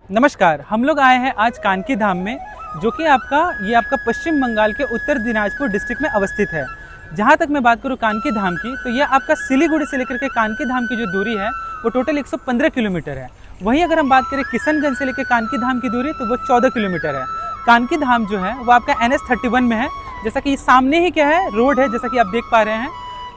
नमस्कार, हम लोग आए हैं आज कानकी धाम में, जो कि आपका पश्चिम बंगाल के उत्तर दिनाजपुर डिस्ट्रिक्ट में अवस्थित है। जहाँ तक मैं बात करूँ कानकी धाम की, तो यह आपका सिलीगुड़ी से लेकर के कानकी धाम की जो दूरी है वो टोटल 115 किलोमीटर है। वहीं अगर हम बात करें किशनगंज से लेकर कानकी धाम की दूरी, तो वो 14 किलोमीटर है। कानकी धाम जो है वो आपका NH-31 में है। जैसा कि सामने ही क्या है, रोड है, जैसा कि आप देख पा रहे हैं।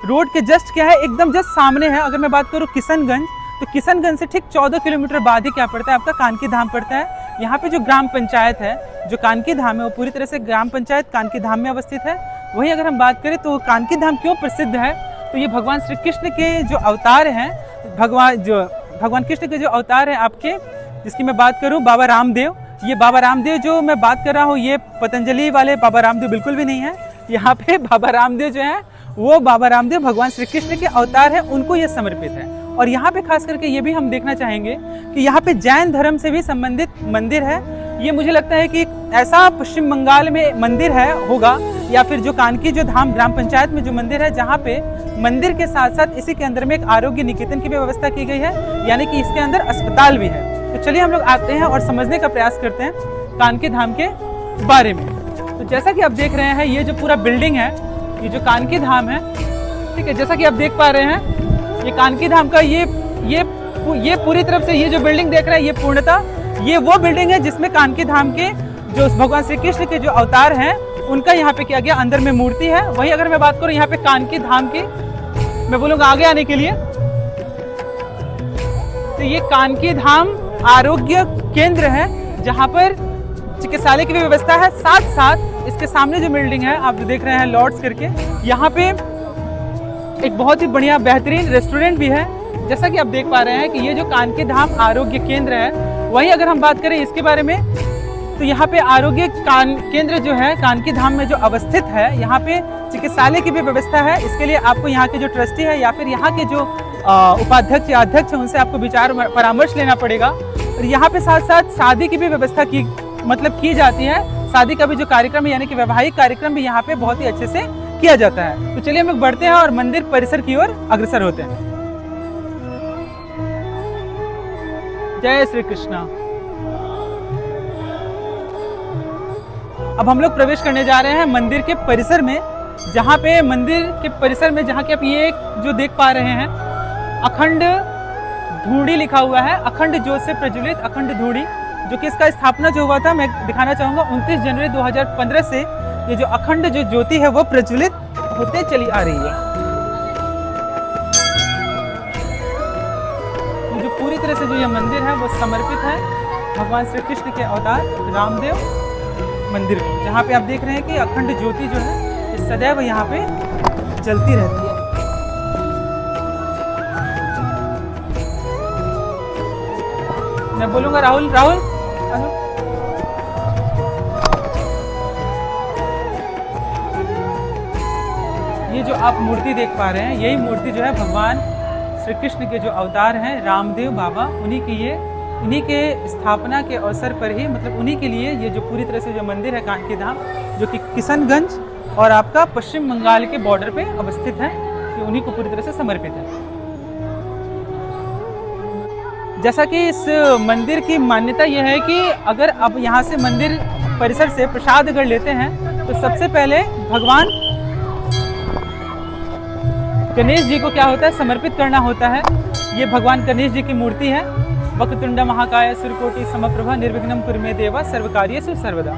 रोड के जस्ट क्या है, एकदम जस्ट सामने है। अगर मैं बात करूँ किशनगंज, तो किशनगंज से ठीक 14 किलोमीटर बाद ही क्या पड़ता है, आपका कानकी धाम पड़ता है। यहाँ पे जो ग्राम पंचायत है, जो कानकी धाम है, वो पूरी तरह से ग्राम पंचायत कानकी धाम में अवस्थित है। वहीं अगर हम बात करें तो कानकी धाम क्यों प्रसिद्ध है, तो ये भगवान श्री कृष्ण के जो अवतार हैं, भगवान कृष्ण के जो अवतार हैं आपके, जिसकी मैं बात करूँ बाबा रामदेव, ये बाबा रामदेव जो मैं बात कर रहा हूँ, ये पतंजलि वाले बाबा रामदेव बिल्कुल भी नहीं है। यहाँ पे बाबा रामदेव जो है, वो बाबा रामदेव भगवान श्री कृष्ण के अवतार है, उनको ये समर्पित है। और यहाँ पे खास करके ये भी हम देखना चाहेंगे कि यहाँ पे जैन धर्म से भी संबंधित मंदिर है। ये मुझे लगता है कि ऐसा पश्चिम बंगाल में मंदिर है होगा, या फिर जो कानकी जो धाम ग्राम पंचायत में जो मंदिर है, जहाँ पे मंदिर के साथ साथ इसी के अंदर में एक आरोग्य निकेतन की भी व्यवस्था की गई है, यानी कि इसके अंदर अस्पताल भी है। तो चलिए हम लोग आते हैं और समझने का प्रयास करते हैं कानकी धाम के बारे में। तो जैसा कि आप देख रहे हैं, ये जो पूरा बिल्डिंग है, ये जो कानकी धाम है, ठीक है, जैसा कि आप देख पा रहे हैं, ये कानकी धाम का ये पूरी तरफ से ये जो बिल्डिंग देख रहे हैं, ये पूर्णतः ये वो बिल्डिंग है जिसमें कानकी धाम के जो भगवान श्री कृष्ण के जो अवतार हैं, उनका यहाँ पे किया गया अंदर में मूर्ति है। वहीं अगर मैं बात करूँ यहाँ पे कानकी धाम की, मैं बोलूँगा आगे आने के लिए, तो ये कानकी धाम आरोग्य केंद्र है, जहाँ पर चिकित्सालय की भी व्यवस्था है। साथ साथ इसके सामने जो बिल्डिंग है आप जो देख रहे हैं लॉर्ड्स करके, यहाँ पे एक बहुत ही बढ़िया बेहतरीन रेस्टोरेंट भी है। जैसा कि आप देख पा रहे हैं कि ये जो कानकी धाम आरोग्य केंद्र है, वहीं अगर हम बात करें इसके बारे में, तो यहाँ पे आरोग्य केंद्र जो है कानकी धाम में जो अवस्थित है, यहाँ पे चिकित्सालय की भी व्यवस्था है। इसके लिए आपको यहाँ के जो ट्रस्टी है या फिर यहाँ के जो उपाध्यक्ष या अध्यक्ष है, उनसे आपको विचार परामर्श लेना पड़ेगा। और यहाँ पे साथ साथ शादी की भी व्यवस्था की जाती है। शादी का भी जो कार्यक्रम है, यानी कि वैवाहिक कार्यक्रम भी यहाँ पे बहुत ही अच्छे से किया जाता है। तो चलिए हम लोग बढ़ते हैं और मंदिर परिसर की ओर अग्रसर होते हैं। जय श्री कृष्णा। अब हम लोग प्रवेश करने जा रहे हैं मंदिर के परिसर में, जहाँ पे मंदिर के परिसर में, जहाँ के आप ये जो देख पा रहे हैं, अखंड धूड़ी लिखा हुआ है। अखंड ज्योत से प्रज्वलित अखंड धूड़ी, जो कि इसका स्थापना जो हुआ था, मैं दिखाना चाहूँगा 29 जनवरी 2015 से ये जो अखंड जो ज्योति है वो प्रज्वलित होते चली आ रही है। जो पूरी तरह से जो ये मंदिर है वो समर्पित है भगवान श्री कृष्ण के अवतार रामदेव मंदिर को, जहाँ पे आप देख रहे हैं कि अखंड ज्योति जो है ये सदैव यहाँ पे जलती रहती है। मैं बोलूँगा राहुल। ये जो आप मूर्ति देख पा रहे हैं, यही मूर्ति जो है भगवान श्री कृष्ण के जो अवतार हैं रामदेव बाबा, उन्हीं के स्थापना के अवसर पर ही, मतलब उन्हीं के लिए ये जो पूरी तरह से जो मंदिर है कानकी धाम, जो कि किशनगंज और आपका पश्चिम बंगाल के बॉर्डर पे अवस्थित है, ये उन्हीं को पूरी तरह से समर्पित है। जैसा कि इस मंदिर की मान्यता यह है कि अगर आप यहाँ से मंदिर परिसर से प्रसाद अगर लेते हैं, तो सबसे पहले भगवान गणेश जी को क्या होता है, समर्पित करना होता है। ये भगवान गणेश जी की मूर्ति है। वक्रतुंड महाकाय सूर्यकोटि समप्रभा निर्विघ्नं कुरु मे देवा सर्वकार्येषु सर्वदा।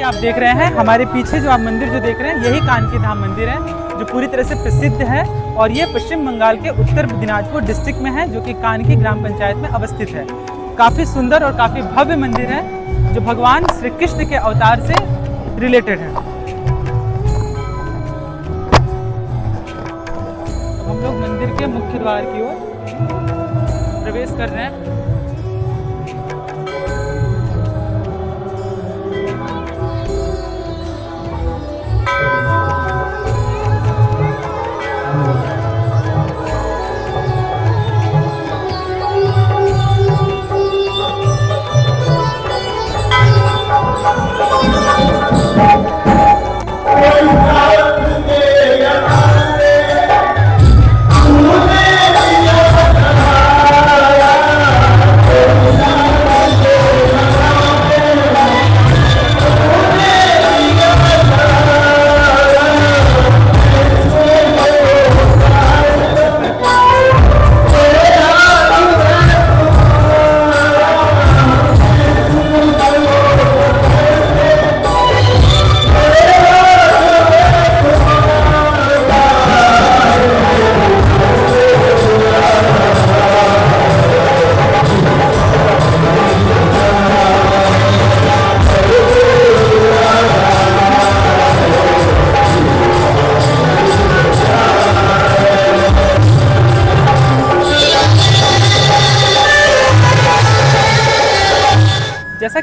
आप देख रहे हैं हमारे पीछे जो आप मंदिर जो देख रहे हैं, यही कानकी धाम मंदिर है, जो पूरी तरह से प्रसिद्ध है। और ये पश्चिम बंगाल के उत्तर दिनाजपुर डिस्ट्रिक्ट में है, जो कि कानकी ग्राम पंचायत में अवस्थित है। काफ़ी सुंदर और काफ़ी भव्य मंदिर है, जो भगवान श्री कृष्ण के अवतार से रिलेटेड है। अब हम लोग मंदिर के मुख्य द्वार की ओर प्रवेश कर रहे हैं।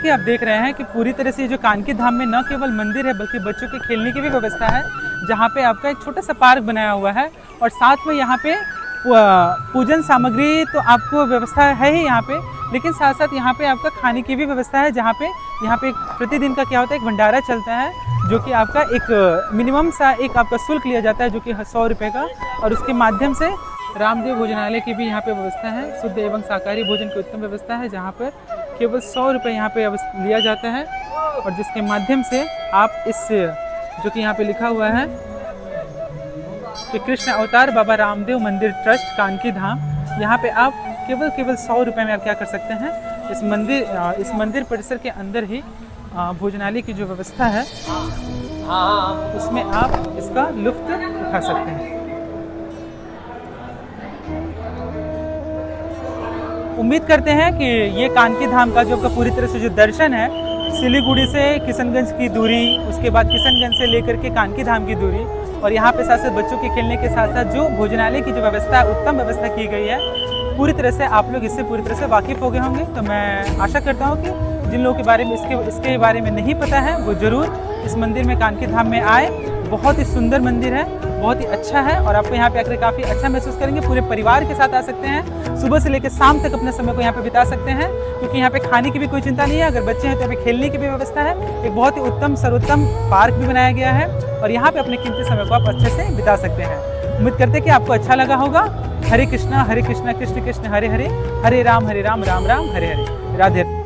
कि आप देख रहे हैं कि पूरी तरह से जो कानकी धाम में न केवल मंदिर है बल्कि बच्चों के खेलने की भी व्यवस्था है, जहाँ पे आपका एक छोटा सा पार्क बनाया हुआ है और साथ में यहाँ पे पूजन सामग्री तो आपको व्यवस्था है ही यहाँ पे, लेकिन साथ साथ यहाँ पे आपका खाने की भी व्यवस्था है, जहाँ पे यहाँ पे प्रतिदिन का क्या होता है, एक भंडारा चलता है जो कि आपका एक मिनिमम सा एक आपका शुल्क लिया जाता है जो कि 100 रुपये का, और उसके माध्यम से रामदेव भोजनालय की भी यहाँ पे व्यवस्था है। शुद्ध एवं शाकाहारी भोजन की उत्तम व्यवस्था है, जहाँ पर केवल 100 रुपये यहाँ पे लिया जाता है, और जिसके माध्यम से आप इस जो कि यहाँ पे लिखा हुआ है कि कृष्ण अवतार बाबा रामदेव मंदिर ट्रस्ट कानकी धाम, यहाँ पे आप केवल 100 रुपये में आप क्या कर सकते हैं, इस मंदिर परिसर के अंदर ही भोजनालय की जो व्यवस्था है उसमें आप इसका लुत्फ उठा सकते हैं। उम्मीद करते हैं कि ये कानकी धाम का जो आपका पूरी तरह से जो दर्शन है, सिलीगुड़ी से किशनगंज की दूरी, उसके बाद किशनगंज से लेकर के कानकी धाम की दूरी, और यहाँ पे साथ साथ बच्चों के खेलने के साथ साथ जो भोजनालय की जो व्यवस्था है, उत्तम व्यवस्था की गई है, पूरी तरह से आप लोग इससे पूरी तरह से वाकिफ़ हो गए होंगे। तो मैं आशा करता हूँ कि जिन लोगों के बारे में इसके बारे में नहीं पता है वो ज़रूर इस मंदिर में कानकी धाम में आए। बहुत ही सुंदर मंदिर है, बहुत ही अच्छा है, और आपको यहाँ पे आकर काफ़ी अच्छा महसूस करेंगे। पूरे परिवार के साथ आ सकते हैं, सुबह से लेकर शाम तक अपने समय को यहाँ पे बिता सकते हैं, क्योंकि यहाँ पे खाने की भी कोई चिंता नहीं है। अगर बच्चे हैं तो यहाँ पे खेलने की भी व्यवस्था है। एक बहुत ही उत्तम सर्वोत्तम पार्क भी बनाया गया है, और यहाँ पे अपने कीमती समय को आप अच्छे से बिता सकते हैं। उम्मीद करते हैं कि आपको अच्छा लगा होगा। हरे कृष्णा कृष्ण कृष्ण हरे हरे, हरे राम राम राम हरे हरे। राधे।